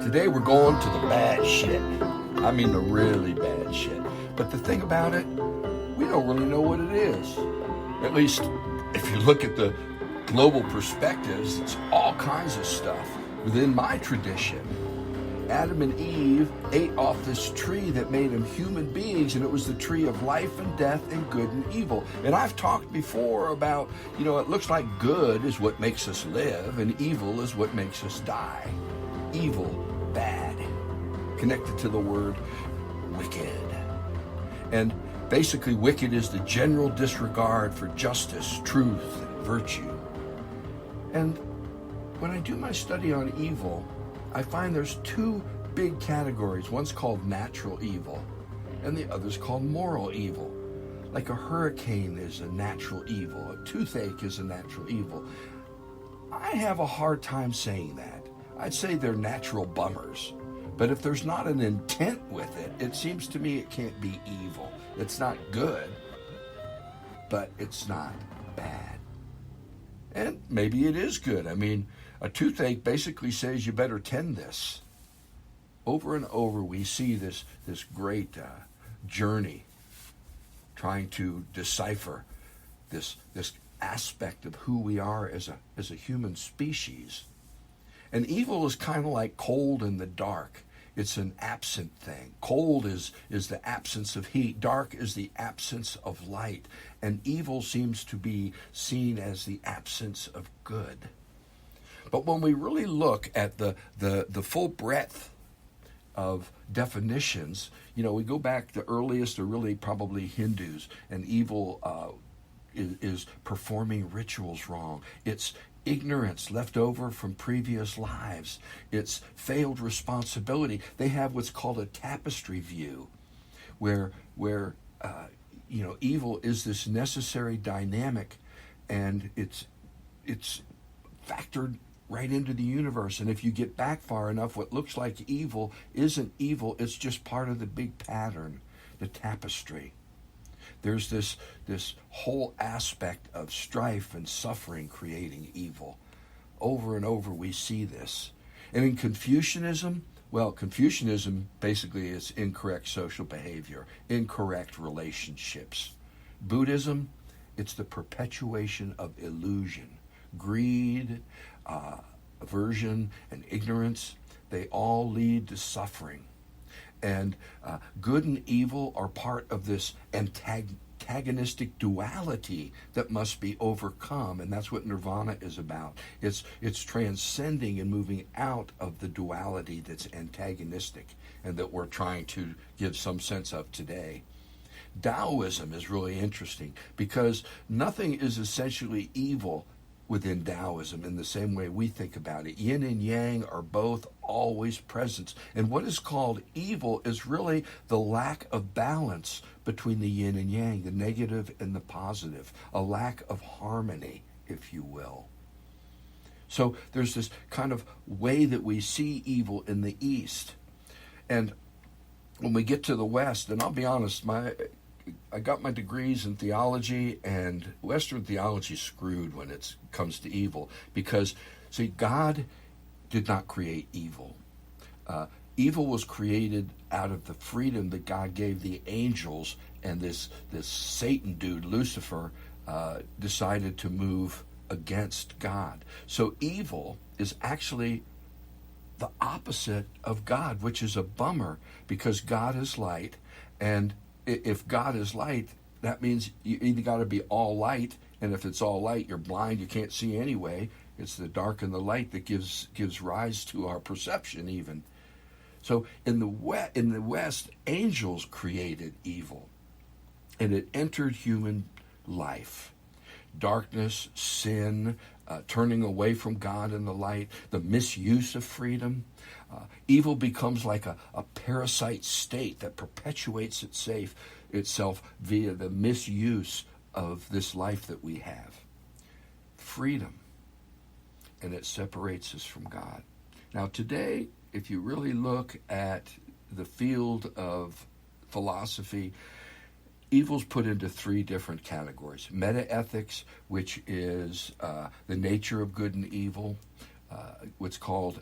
Today we're going to the bad shit. I mean the really bad shit. But the thing about it, we don't really know what it is. At least if you look at the global perspectives, it's all kinds of stuff within my tradition. Adam and Eve ate off this tree that made them human beings, and it was the tree of life and death and good and evil. And I've talked before about, it looks like good is what makes us live, and evil is what makes us die. Evil, bad, connected to the word wicked. And basically, wicked is the general disregard for justice, truth, and virtue. And when I do my study on evil, I find there's two big categories. One's called natural evil, and the other's called moral evil. Like a hurricane is a natural evil, a toothache is a natural evil. I have a hard time saying that. I'd say they're natural bummers. But if there's not an intent with it, it seems to me it can't be evil. It's not good, but it's not bad. And maybe it is good. I mean, a toothache basically says you better tend this. Over and over we see this great journey trying to decipher this aspect of who we are as a human species. And evil is kind of like cold in the dark. It's an absent thing. Cold is the absence of heat. Dark is the absence of light. And evil seems to be seen as the absence of good. But when we really look at the full breadth of definitions, we go back, the earliest are really probably Hindus, and evil is performing rituals wrong. It's ignorance left over from previous lives. It's failed responsibility. They have what's called a tapestry view, where evil is this necessary dynamic, and it's factored right into the universe. And if you get back far enough, what looks like evil isn't evil. It's just part of the big pattern, the tapestry. There's this whole aspect of strife and suffering creating evil. Over and over we see this. And in Confucianism basically is incorrect social behavior, incorrect relationships. Buddhism, it's the perpetuation of illusion. Greed, aversion, and ignorance, they all lead to suffering. And good and evil are part of this antagonistic duality that must be overcome, and that's what nirvana is about. It's transcending and moving out of the duality that's antagonistic and that we're trying to give some sense of today. Taoism is really interesting because nothing is essentially evil within Taoism in the same way we think about it. Yin and yang are both always present. And what is called evil is really the lack of balance between the yin and yang, the negative and the positive, a lack of harmony, if you will. So there's this kind of way that we see evil in the East. And when we get to the West, and I'll be honest, I got my degrees in theology, and Western theology is screwed when it comes to evil because, see, God did not create evil. Evil was created out of the freedom that God gave the angels, and this Satan dude, Lucifer, decided to move against God. So evil is actually the opposite of God, which is a bummer because God is light, and if God is light, that means you either got to be all light, and if it's all light, you're blind, you can't see anyway. It's the dark and the light that gives rise to our perception even. So in the West, angels created evil, and it entered human life. Darkness, sin, turning away from God and the light, the misuse of freedom. Evil becomes like a parasite state that perpetuates itself via the misuse of this life that we have. Freedom. And it separates us from God. Now today, if you really look at the field of philosophy, evil's put into three different categories. Metaethics, which is the nature of good and evil. What's called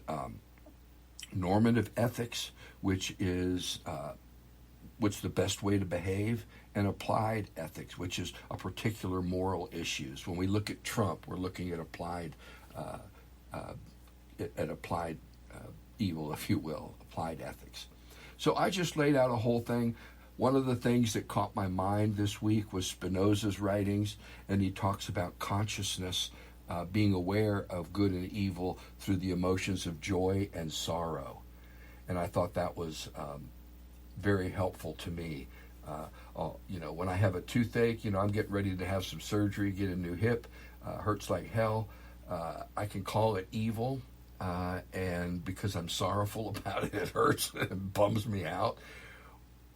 normative ethics, which is what's the best way to behave, and applied ethics, which is a particular moral issues. When we look at Trump, we're looking at applied evil, if you will, applied ethics. So I just laid out a whole thing. One of the things that caught my mind this week was Spinoza's writings, and he talks about consciousness being aware of good and evil through the emotions of joy and sorrow. And I thought that was very helpful to me. When I have a toothache, I'm getting ready to have some surgery, get a new hip, hurts like hell. I can call it evil, and because I'm sorrowful about it, it hurts and bums me out.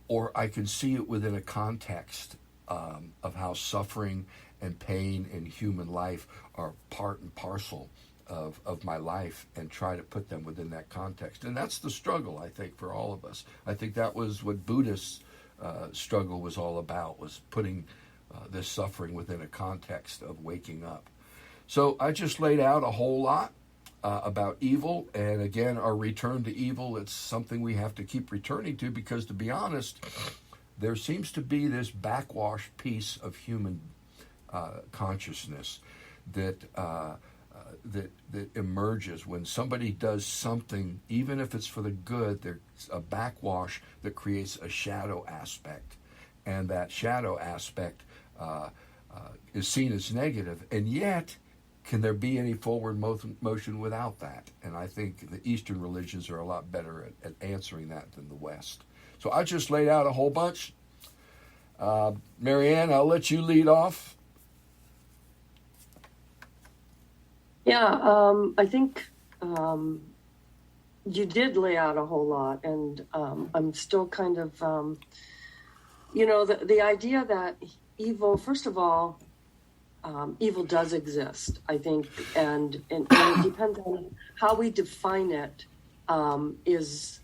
Or I can see it within a context of how suffering and pain in human life are part and parcel of my life, and try to put them within that context. And that's the struggle, I think, for all of us. I think that was what Buddhists' struggle was all about, was putting this suffering within a context of waking up. So I just laid out a whole lot about evil, and again, our return to evil, it's something we have to keep returning to, because to be honest, there seems to be this backwash piece of human consciousness that emerges when somebody does something, even if it's for the good. There's a backwash that creates a shadow aspect, and that shadow aspect is seen as negative, and yet can there be any forward motion without that? And I think the Eastern religions are a lot better at answering that than the West. So I just laid out a whole bunch. Marianne, I'll let you lead off. Yeah, I think you did lay out a whole lot, and I'm still kind of, the idea that evil, first of all, evil does exist, I think, and it depends on how we define it, is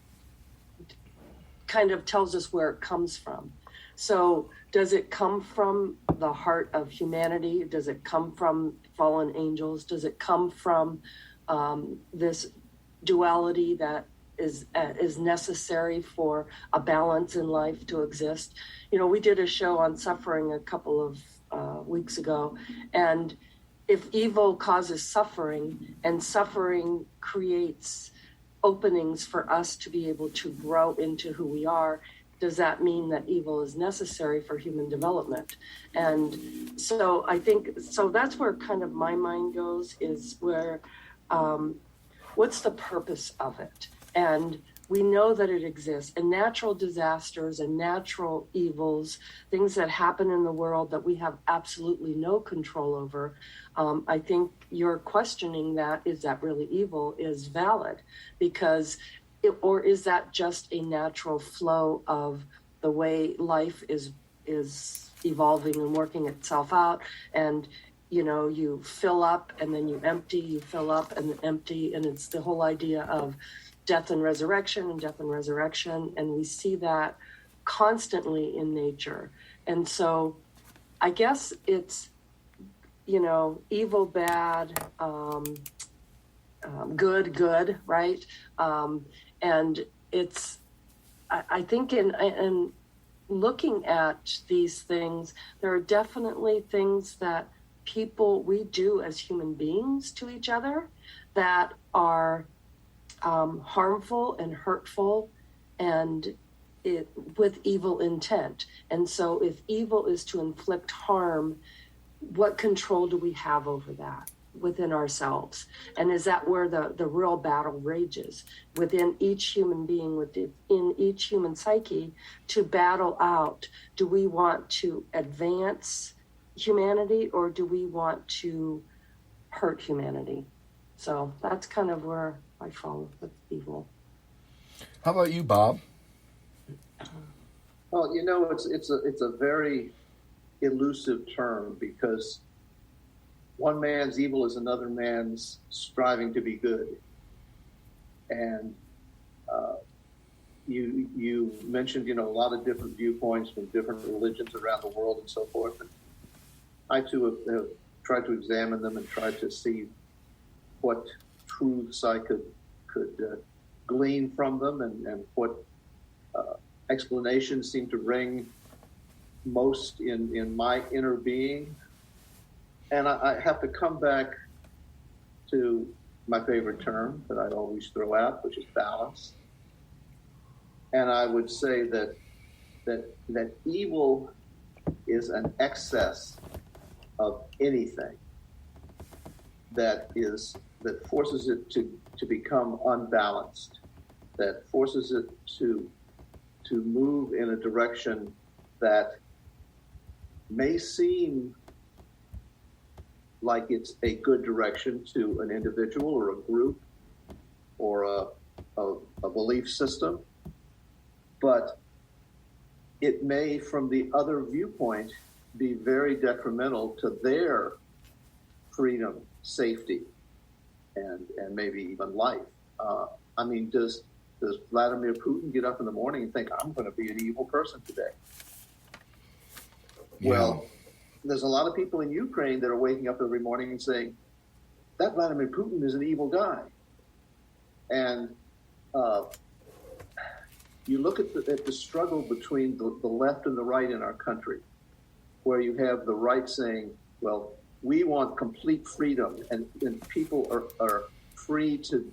kind of tells us where it comes from. So does it come from the heart of humanity? Does it come from fallen angels? Does it come from this duality that is necessary for a balance in life to exist? We did a show on suffering a couple of weeks ago, and if evil causes suffering, and suffering creates openings for us to be able to grow into who we are, does that mean that evil is necessary for human development? And so I think, so that's where kind of my mind goes, is where, what's the purpose of it? And we know that it exists, and natural disasters and natural evils, things that happen in the world that we have absolutely no control over. I think your questioning that, is that really evil, is valid, because or is that just a natural flow of the way life is evolving and working itself out? And you fill up and then you empty, you fill up and then empty, and it's the whole idea of death and resurrection, and we see that constantly in nature. And so I guess it's evil, bad, good, right? And it's, I think in looking at these things, there are definitely things that we do as human beings to each other that are harmful and hurtful, and with evil intent. And so if evil is to inflict harm, what control do we have over that within ourselves? And is that where the real battle rages within each human being, within each human psyche, to battle out? Do we want to advance humanity, or do we want to hurt humanity? So that's kind of where I fall with evil. How about you, Bob? Well, it's a very elusive term, because one man's evil is another man's striving to be good. And you mentioned, a lot of different viewpoints from different religions around the world and so forth. And I too have tried to examine them and tried to see what truths I could glean from them, and what explanations seem to ring most in my inner being. And I have to come back to my favorite term that I always throw out, which is balance. And I would say that evil is an excess of anything that forces it to become unbalanced, that forces it to move in a direction that may seem like it's a good direction to an individual or a group or a belief system, but it may, from the other viewpoint, be very detrimental to their freedom, safety, and maybe even life. Does Vladimir Putin get up in the morning and think, I'm going to be an evil person today? Yeah. Well, there's a lot of people in Ukraine that are waking up every morning and saying, that Vladimir Putin is an evil guy. And you look at the struggle between the left and the right in our country, where you have the right saying, well, we want complete freedom, and people are free to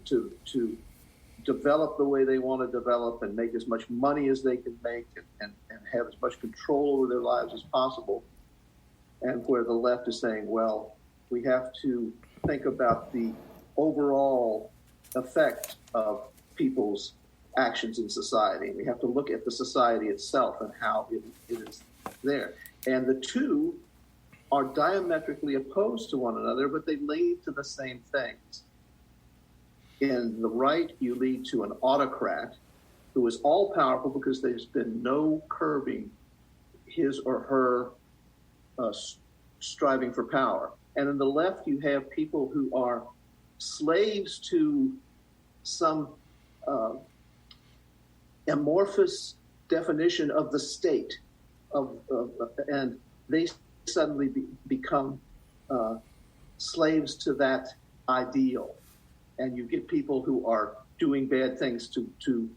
develop the way they want to develop and make as much money as they can make and have as much control over their lives as possible. And where the left is saying, well, we have to think about the overall effect of people's actions in society. We have to look at the society itself and how it is there. And the two are diametrically opposed to one another, but they lead to the same things. In the right, you lead to an autocrat who is all powerful because there's been no curbing his or her striving for power. And in the left, you have people who are slaves to some amorphous definition of the state, and they suddenly become slaves to that ideal. And you get people who are doing bad things to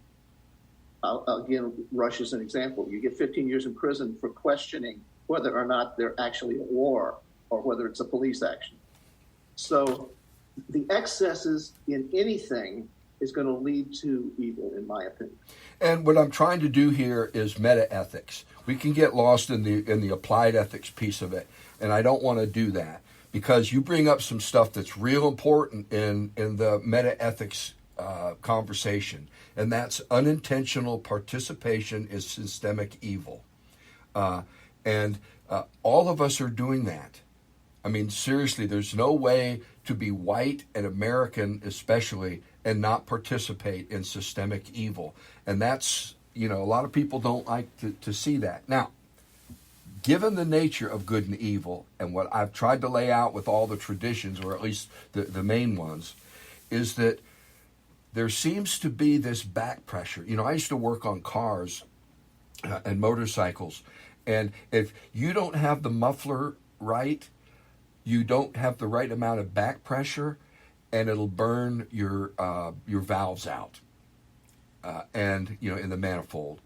again, Russia is an example. You get 15 years in prison for questioning whether or not they're actually at war or whether it's a police action. So the excesses in anything is going to lead to evil, in my opinion. And what I'm trying to do here is meta-ethics. We can get lost in the applied ethics piece of it, and I don't want to do that, because you bring up some stuff that's real important in the meta-ethics conversation, and that's unintentional participation in systemic evil. And all of us are doing that. I mean, seriously, there's no way to be white and American especially and not participate in systemic evil. And that's, a lot of people don't like to see that. Now, given the nature of good and evil, and what I've tried to lay out with all the traditions, or at least the main ones, is that there seems to be this back pressure. I used to work on cars and motorcycles, and if you don't have the muffler right, you don't have the right amount of back pressure, and it'll burn your valves out, and in the manifold.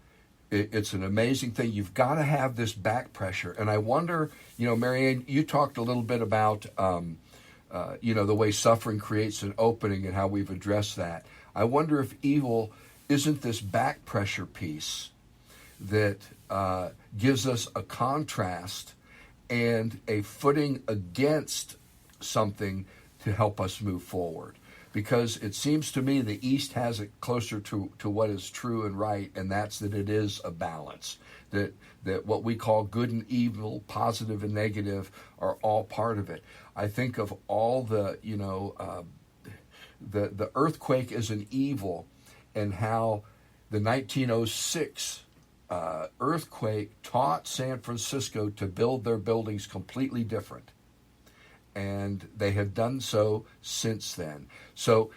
It's an amazing thing. You've got to have this back pressure, and I wonder, Marianne, you talked a little bit about, the way suffering creates an opening and how we've addressed that. I wonder if evil isn't this back pressure piece that gives us a contrast and a footing against something to help us move forward. Because it seems to me the East has it closer to what is true and right, and that's that it is a balance. That what we call good and evil, positive and negative, are all part of it. I think of all the earthquake as an evil, and how the 1906 earthquake taught San Francisco to build their buildings completely different. And they have done so since then. So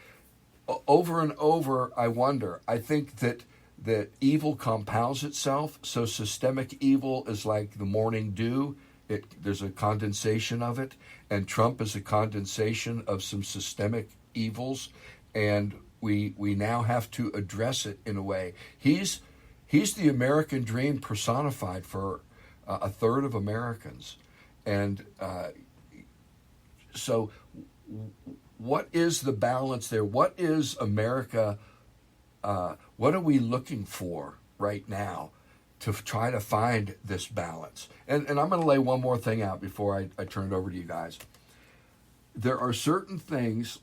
over and over, I think that that evil compounds itself. So systemic evil is like the morning dew. There's a condensation of it, and Trump is a condensation of some systemic evils, and we now have to address it in a way. He's the American dream personified for a third of Americans, and so what is the balance there? What is America? What are we looking for right now to try to find this balance? And I'm going to lay one more thing out before I turn it over to you guys. There are certain things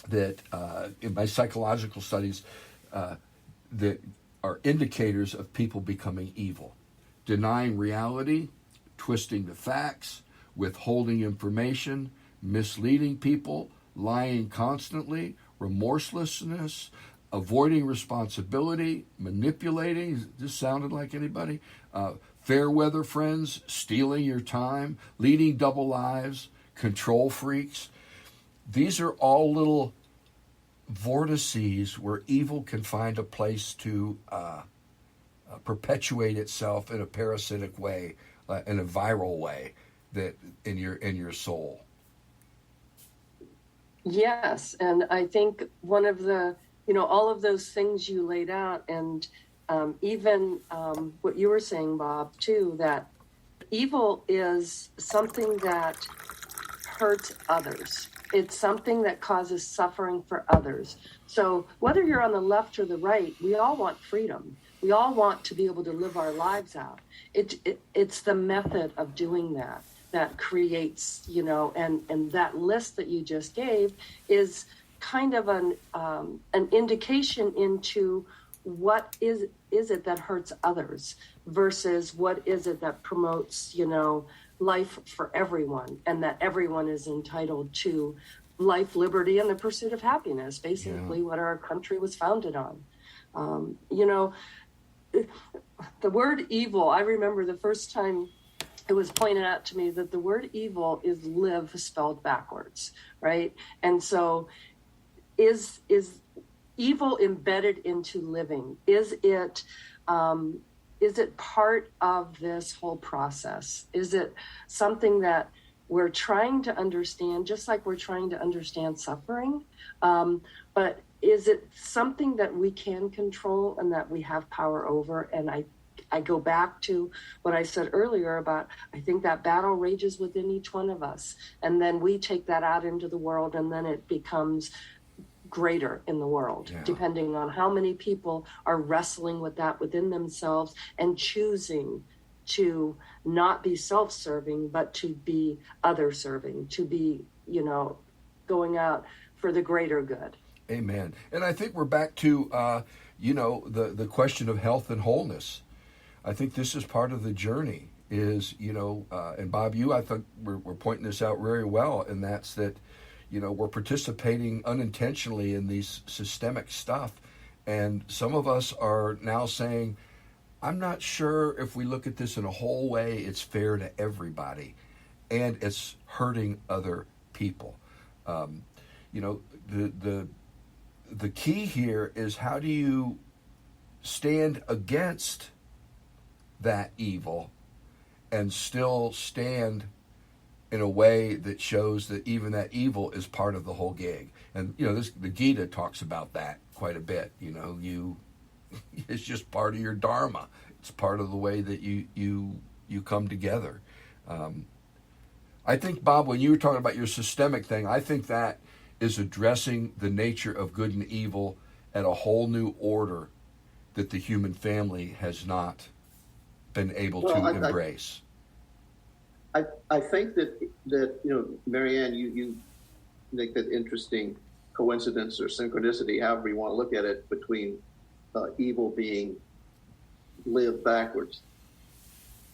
that in my psychological studies that are indicators of people becoming evil. Denying reality, twisting the facts, withholding information, misleading people, lying constantly, remorselessness, avoiding responsibility, manipulating. This sounded like anybody? Fair weather friends, stealing your time, leading double lives, control freaks. These are all little vortices where evil can find a place to perpetuate itself in a parasitic way, in a viral way, that in your soul. Yes, and I think one of the, all of those things you laid out, and even what you were saying, Bob, too, that evil is something that hurts others. It's something that causes suffering for others. So whether you're on the left or the right, we all want freedom. We all want to be able to live our lives out. It's the method of doing that creates, and that list that you just gave is kind of an indication into what is it that hurts others versus what is it that promotes, life for everyone, and that everyone is entitled to life, liberty, and the pursuit of happiness, basically what our country was founded on. The word evil, I remember the first time it was pointed out to me that the word evil is live spelled backwards, right? And so is evil embedded into living? Is it part of this whole process? Is it something that we're trying to understand, just like we're trying to understand suffering? But is it something that we can control and that we have power over? And I go back to what I said earlier about, I think that battle rages within each one of us. And then we take that out into the world, and then it becomes greater in the world, depending on how many people are wrestling with that within themselves and choosing to not be self-serving, but to be other-serving, to be, going out for the greater good. Amen. And I think we're back to, the question of health and wholeness. I think this is part of the journey is, and Bob, I thought we're pointing this out very well, and that's that, we're participating unintentionally in these systemic stuff. And some of us are now saying, I'm not sure if we look at this in a whole way, it's fair to everybody. And it's hurting other people. The key here is, how do you stand against that evil and still stand in a way that shows that even that evil is part of the whole gig? And the Gita talks about that quite a bit. It's just part of your dharma. It's part of the way that you come together. I think, Bob, when you were talking about your systemic thing, I think that is addressing the nature of good and evil at a whole new order that the human family has not been able to embrace. I think that Marianne, you make that interesting coincidence or synchronicity, however you want to look at it, between evil being lived backwards.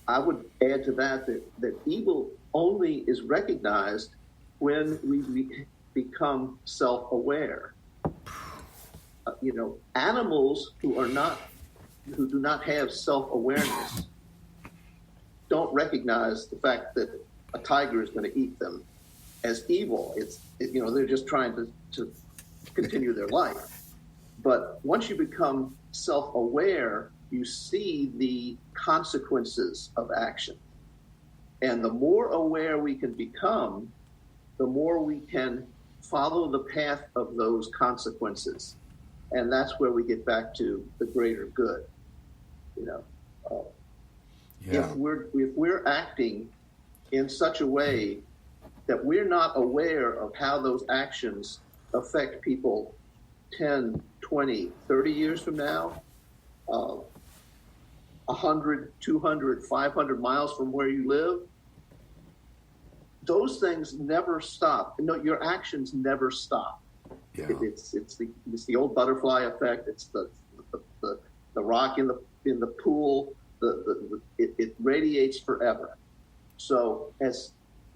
I would add to that evil only is recognized when we become self-aware. Animals who do not have self-awareness don't recognize the fact that a tiger is going to eat them as evil. They're just trying to continue their life. But once you become self-aware, you see the consequences of action. And the more aware we can become, the more we can follow the path of those consequences. And that's where we get back to the greater good. If we're acting in such a way that we're not aware of how those actions affect people 10, 20, 30 years from now, 100, 200, 500 miles from where you live, those things never stop. No, your actions never stop. Yeah. It's the old butterfly effect. It's the rock in the pool. It radiates forever. So as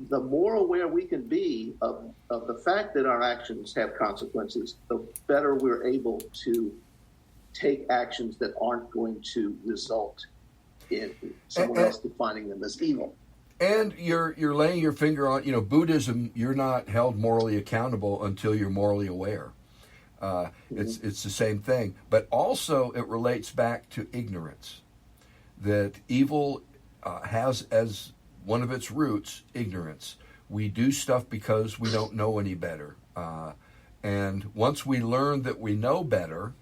the more aware we can be of the fact that our actions have consequences, the better we're able to take actions that aren't going to result in someone else defining them as evil. And you're laying your finger on, Buddhism, you're not held morally accountable until you're morally aware. It's the same thing. But also it relates back to ignorance, that evil has as one of its roots ignorance. We do stuff because we don't know any better. And once we learn that we know better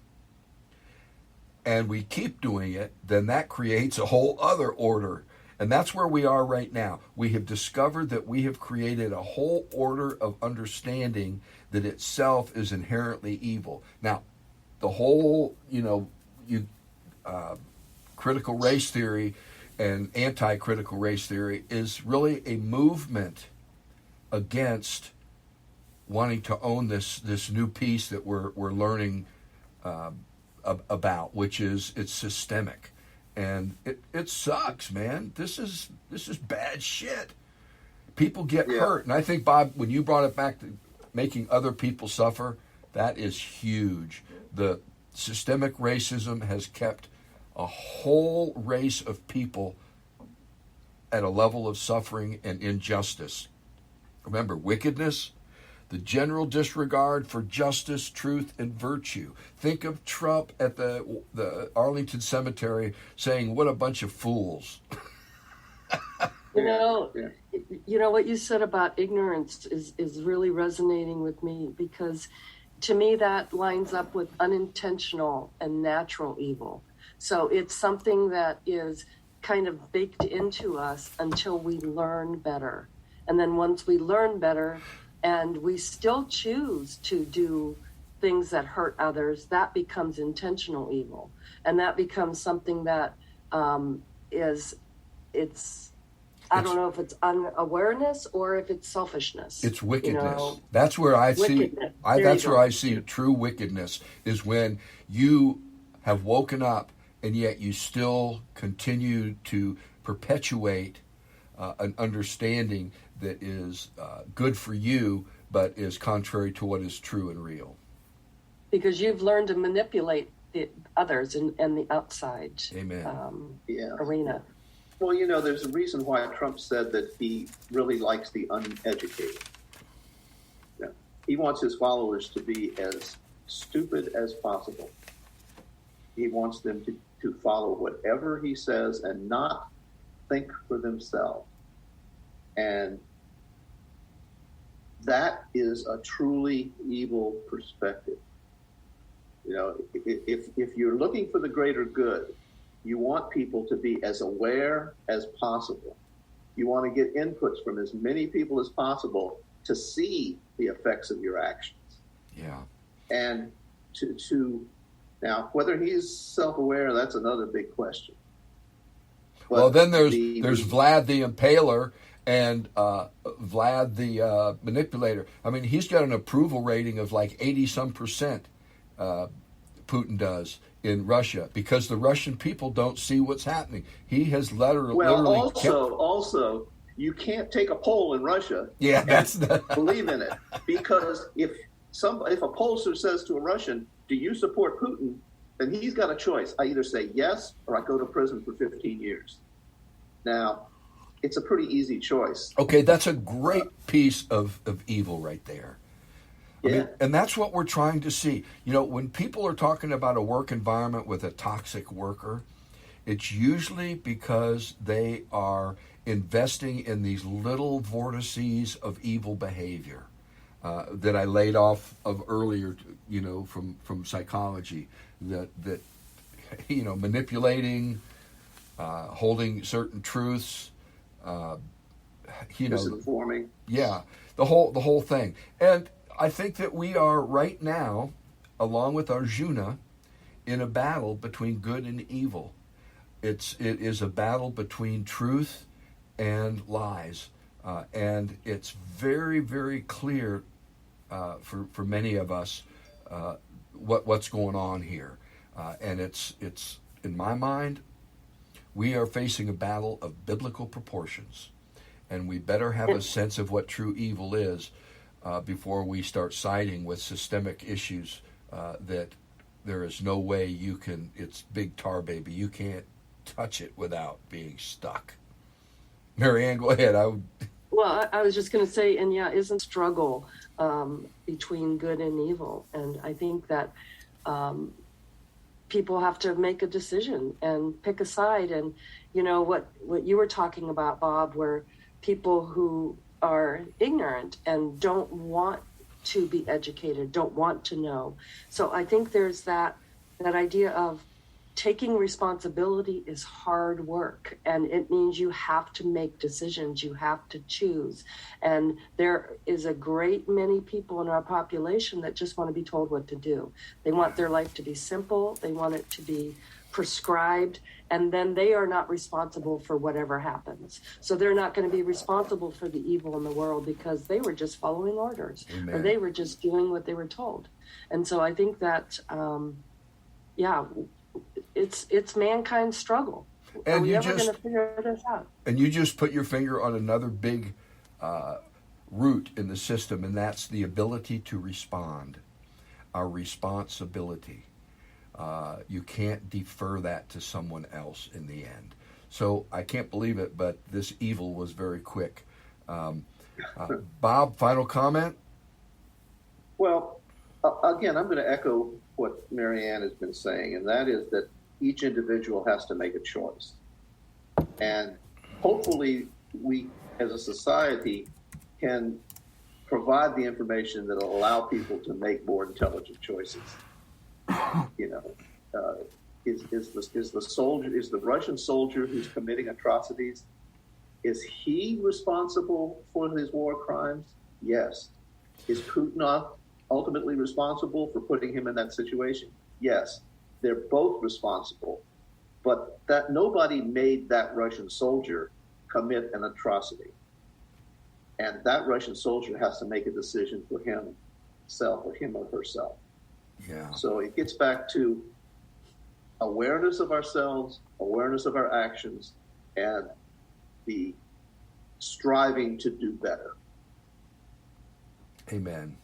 and we keep doing it, then that creates a whole other order. And that's where we are right now. We have discovered that we have created a whole order of understanding that itself is inherently evil. Now, the whole, critical race theory and anti-critical race theory is really a movement against wanting to own this new piece that we're learning about, which is it's systemic. And it sucks, man. This is bad shit. People get hurt. And I think, Bob, when you brought it back to making other people suffer, that is huge. The systemic racism has kept a whole race of people at a level of suffering and injustice. Remember, wickedness, the general disregard for justice, truth, and virtue. Think of Trump at the Arlington Cemetery saying, "What a bunch of fools." You know what you said about ignorance is really resonating with me, because to me that lines up with unintentional and natural evil. So it's something that is kind of baked into us until we learn better. And then once we learn better and we still choose to do things that hurt others, that becomes intentional evil. And that becomes something that I don't know if it's unawareness or if it's selfishness. It's wickedness. That's where I see. That's where I see true wickedness, is when you have woken up and yet you still continue to perpetuate an understanding that is good for you, but is contrary to what is true and real. Because you've learned to manipulate the others and the outside arena. Well, there's a reason why Trump said that he really likes the uneducated. Yeah. He wants his followers to be as stupid as possible. He wants them to follow whatever he says and not think for themselves. And that is a truly evil perspective. If you're looking for the greater good, you want people to be as aware as possible. You want to get inputs from as many people as possible to see the effects of your actions. Yeah. And to now, whether he's self-aware, that's another big question. But well, then there's Vlad the Impaler and Vlad the Manipulator. I mean, he's got an approval rating of like 80-some%. Putin does in Russia, because the Russian people don't see what's happening. He has literally also you can't take a poll in Russia. Yeah, that's believe in it, because if a pollster says to a Russian, "Do you support Putin?" then he's got a choice. I either say yes or I go to prison for 15 years. Now, it's a pretty easy choice. Okay, that's a great piece of evil right there. I Yeah. mean, and that's what we're trying to see. You know, when people are talking about a work environment with a toxic worker, it's usually because they are investing in these little vortices of evil behavior that I laid off of earlier, you know, from psychology, that you know, manipulating, holding certain truths, you know, Misinforming. yeah, the whole thing. And I think that we are right now, along with Arjuna, in a battle between good and evil. It is a battle between truth and lies, and it's very, very clear for many of us what's going on here, and it's in my mind, we are facing a battle of biblical proportions, and we better have a sense of what true evil is before we start siding with systemic issues that there is no way you can. It's big tar baby. You can't touch it without being stuck. Marianne, go ahead. Well, I was just going to say, and yeah, isn't struggle between good and evil, and I think that people have to make a decision and pick a side. And you know what you were talking about, Bob, where people who are ignorant and don't want to be educated, don't want to know. So I think there's that idea of taking responsibility is hard work, and it means you have to make decisions, you have to choose. And there is a great many people in our population that just want to be told what to do. They want their life to be simple, they want it to be prescribed, and then they are not responsible for whatever happens. So they're not going to be responsible for the evil in the world because they were just following orders. Amen. Or they were just doing what they were told. And so I think that it's mankind's struggle. And are we you ever just- going to figure this out? And you just put your finger on another big root in the system, and that's the ability to respond, our responsibility. You can't defer that to someone else in the end. So I can't believe it, but this evil was very quick. Bob, final comment? Well, again, I'm going to echo what Marianne has been saying, and that is that each individual has to make a choice. And hopefully we, as a society, can provide the information that will allow people to make more intelligent choices. You know, is the Russian soldier who's committing atrocities, is he responsible for his war crimes? Yes. Is Putin ultimately responsible for putting him in that situation? Yes. They're both responsible, but that nobody made that Russian soldier commit an atrocity. And that Russian soldier has to make a decision for himself or him or herself. Yeah. So it gets back to awareness of ourselves, awareness of our actions, and the striving to do better. Amen.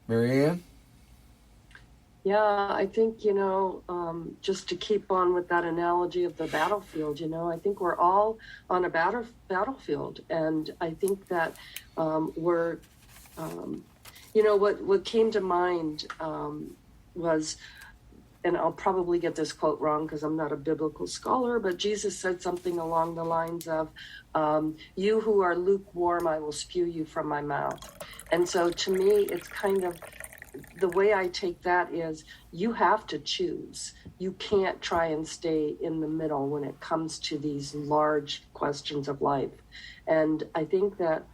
Marianne? Yeah, I think, just to keep on with that analogy of the battlefield, I think we're all on a battlefield. And I think that what came to mind was, and I'll probably get this quote wrong because I'm not a biblical scholar, but Jesus said something along the lines of, you who are lukewarm, I will spew you from my mouth. And so to me, it's kind of, the way I take that is you have to choose. You can't try and stay in the middle when it comes to these large questions of life. And I think that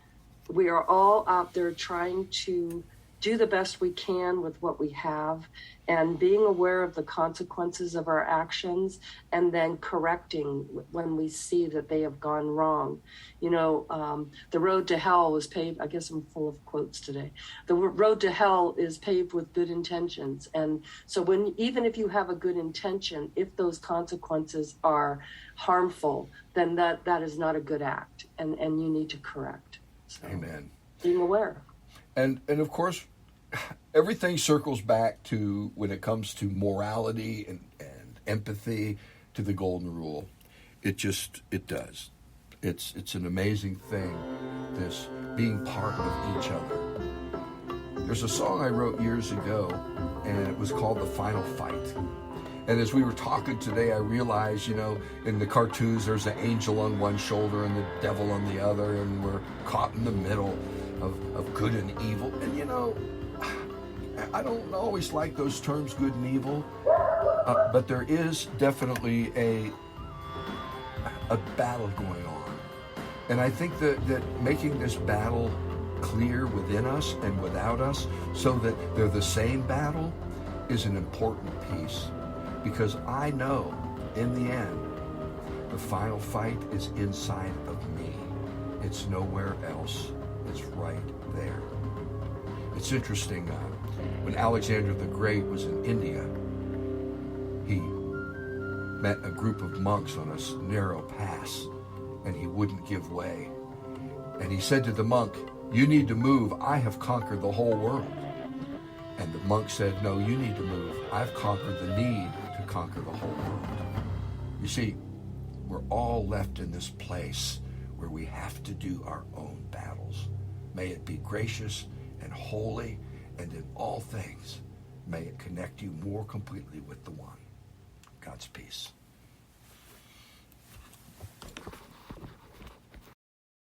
we are all out there trying to do the best we can with what we have and being aware of the consequences of our actions and then correcting when we see that they have gone wrong. The road to hell was paved, I guess I'm full of quotes today. The road to hell is paved with good intentions. And so even if you have a good intention, if those consequences are harmful, then that is not a good act and you need to correct. So, Amen. Being aware. And of course, everything circles back to, when it comes to morality and empathy, to the golden rule. It does. It's an amazing thing, this being part of each other. There's a song I wrote years ago, and it was called The Final Fight. And as we were talking today, I realized, in the cartoons, there's an angel on one shoulder and the devil on the other, and we're caught in the middle of good and evil. And, I don't always like those terms, good and evil, but there is definitely a battle going on. And I think that making this battle clear within us and without us, so that they're the same battle, is an important piece. Because I know, in the end, the final fight is inside of me. It's nowhere else. It's right there. It's interesting, when Alexander the Great was in India, he met a group of monks on a narrow pass, and he wouldn't give way. And he said to the monk, "You need to move. I have conquered the whole world." And the monk said, "No, you need to move. I've conquered the need to conquer the whole world." You see, we're all left in this place where we have to do our own battles. May it be gracious and holy, and in all things, may it connect you more completely with the one. God's peace.